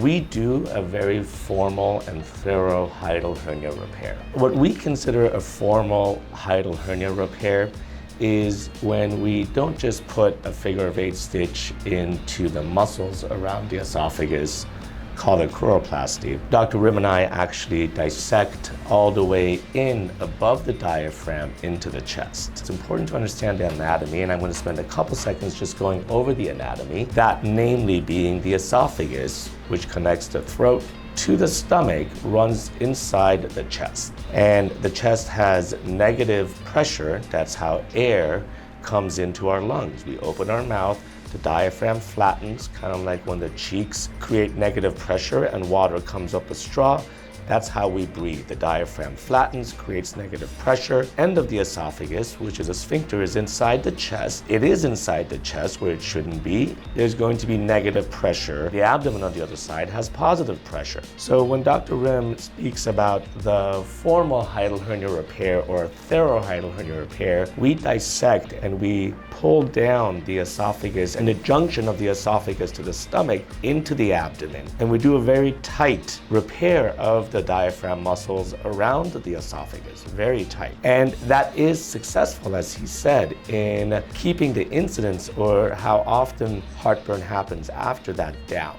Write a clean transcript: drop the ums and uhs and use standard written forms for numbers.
we do a very formal and thorough hiatal hernia repair. What we consider a formal hiatal hernia repair is when we don't just put a figure-of-8 stitch into the muscles around the esophagus, called a choroplasty. Dr. Rim and I actually dissect all the way in above the diaphragm into the chest. It's important to understand the anatomy, and I'm going to spend a couple seconds just going over the anatomy, that namely being the esophagus, which connects the throat to the stomach, runs inside the chest. And the chest has negative pressure. That's how air comes into our lungs. We open our mouth, the diaphragm flattens, kind of like when the cheeks create negative pressure and water comes up a straw. That's how we breathe. The diaphragm flattens, creates negative pressure. End of the esophagus, which is a sphincter, is inside the chest. It is inside the chest where it shouldn't be. There's going to be negative pressure. The abdomen on the other side has positive pressure. So when Dr. Rim speaks about the formal hiatal hernia repair or thorough hiatal hernia repair, we dissect and we pull down the esophagus and the junction of the esophagus to the stomach into the abdomen. And we do a very tight repair of the diaphragm muscles around the esophagus, very tight. And that is successful, as he said, in keeping the incidence or how often heartburn happens after that down.